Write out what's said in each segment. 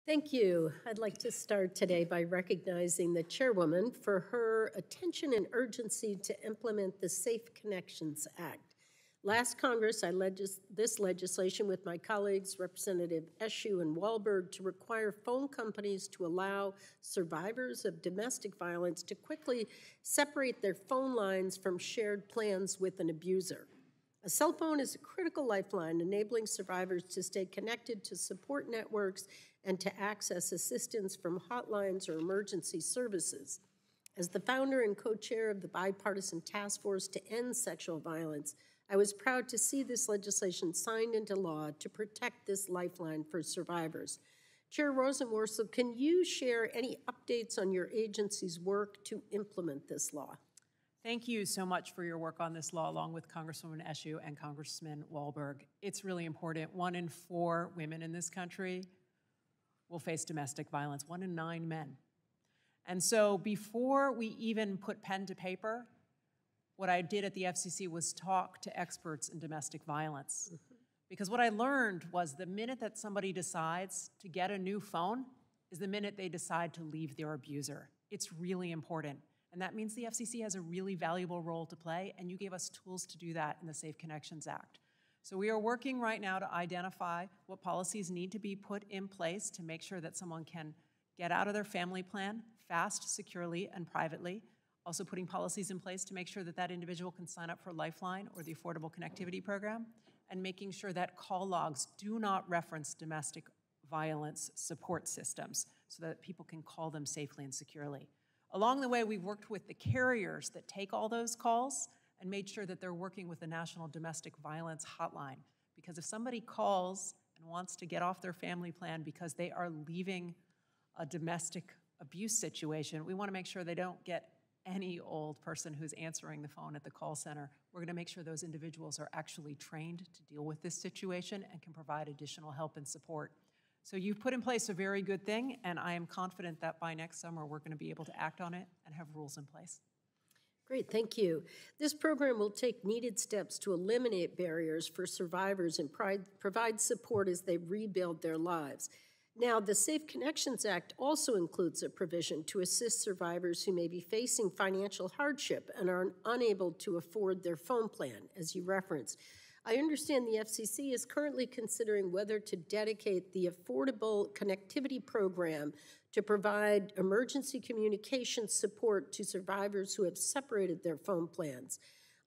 Thank you. I'd like to start today by recognizing the chairwoman for her attention and urgency to implement the Safe Connections Act. Last Congress, I led this legislation with my colleagues, Representative Eshoo and Wahlberg, to require phone companies to allow survivors of domestic violence to quickly separate their phone lines from shared plans with an abuser. A cell phone is a critical lifeline, enabling survivors to stay connected to support networks and to access assistance from hotlines or emergency services. As the founder and co-chair of the bipartisan task force to end sexual violence, I was proud to see this legislation signed into law to protect this lifeline for survivors. Chair Rosenworcel, can you share any updates on your agency's work to implement this law? Thank you so much for your work on this law, along with Congresswoman Eshoo and Congressman Wahlberg. It's really important. 1 in 4 women in this country will face domestic violence, 1 in 9 men. And so before we even put pen to paper, what I did at the FCC was talk to experts in domestic violence. Because what I learned was the minute that somebody decides to get a new phone is the minute they decide to leave their abuser. It's really important. And that means the FCC has a really valuable role to play, and you gave us tools to do that in the Safe Connections Act. So we are working right now to identify what policies need to be put in place to make sure that someone can get out of their family plan fast, securely, and privately. Also putting policies in place to make sure that that individual can sign up for Lifeline or the Affordable Connectivity Program, and making sure that call logs do not reference domestic violence support systems so that people can call them safely and securely. Along the way, we've worked with the carriers that take all those calls and made sure that they're working with the National Domestic Violence Hotline. Because if somebody calls and wants to get off their family plan because they are leaving a domestic abuse situation, we want to make sure they don't get any old person who's answering the phone at the call center. We're going to make sure those individuals are actually trained to deal with this situation and can provide additional help and support. So you've put in place a very good thing, and I am confident that by next summer we're going to be able to act on it and have rules in place. Great, thank you. This program will take needed steps to eliminate barriers for survivors and provide support as they rebuild their lives. Now, the Safe Connections Act also includes a provision to assist survivors who may be facing financial hardship and are unable to afford their phone plan, as you referenced. I understand the FCC is currently considering whether to dedicate the Affordable Connectivity Program to provide emergency communication support to survivors who have separated their phone plans.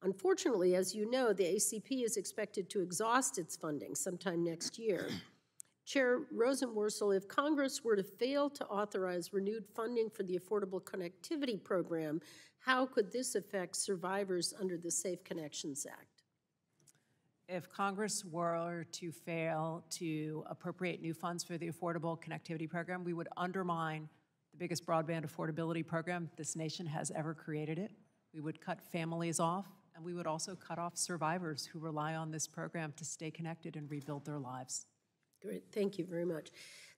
Unfortunately, as you know, the ACP is expected to exhaust its funding sometime next year. Chair Rosenworcel, if Congress were to fail to authorize renewed funding for the Affordable Connectivity Program, how could this affect survivors under the Safe Connections Act? If Congress were to fail to appropriate new funds for the Affordable Connectivity Program, we would undermine the biggest broadband affordability program this nation has ever created it. We would cut families off, and we would also cut off survivors who rely on this program to stay connected and rebuild their lives. Great, thank you very much.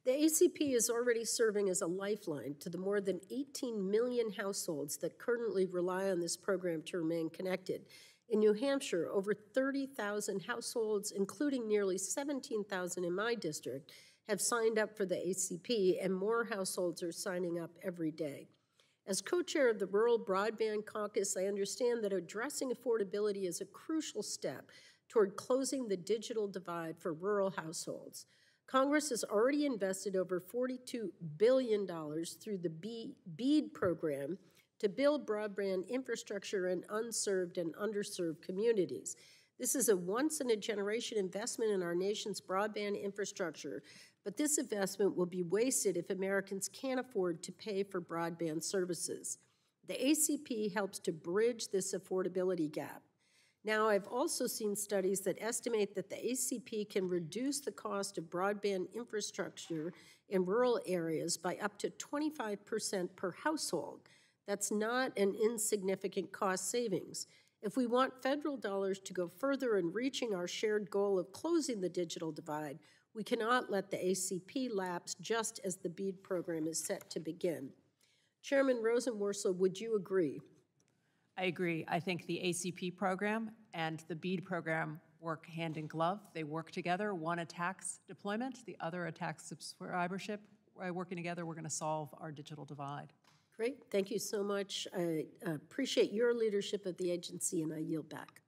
The ACP is already serving as a lifeline to the more than 18 million households that currently rely on this program to remain connected. In New Hampshire, over 30,000 households, including nearly 17,000 in my district, have signed up for the ACP, and more households are signing up every day. As co-chair of the Rural Broadband Caucus, I understand that addressing affordability is a crucial step toward closing the digital divide for rural households. Congress has already invested over $42 billion through the BEAD program to build broadband infrastructure in unserved and underserved communities. This is a once-in-a-generation investment in our nation's broadband infrastructure, but this investment will be wasted if Americans can't afford to pay for broadband services. The ACP helps to bridge this affordability gap. Now, I've also seen studies that estimate that the ACP can reduce the cost of broadband infrastructure in rural areas by up to 25% per household. That's not an insignificant cost savings. If we want federal dollars to go further in reaching our shared goal of closing the digital divide, we cannot let the ACP lapse just as the BEAD program is set to begin. Chairman Rosenworcel, would you agree? I agree. I think the ACP program and the BEAD program work hand in glove. They work together. One attacks deployment, the other attacks subscribership. working together, we're going to solve our digital divide. Great. Thank you so much. I appreciate your leadership of the agency, and I yield back.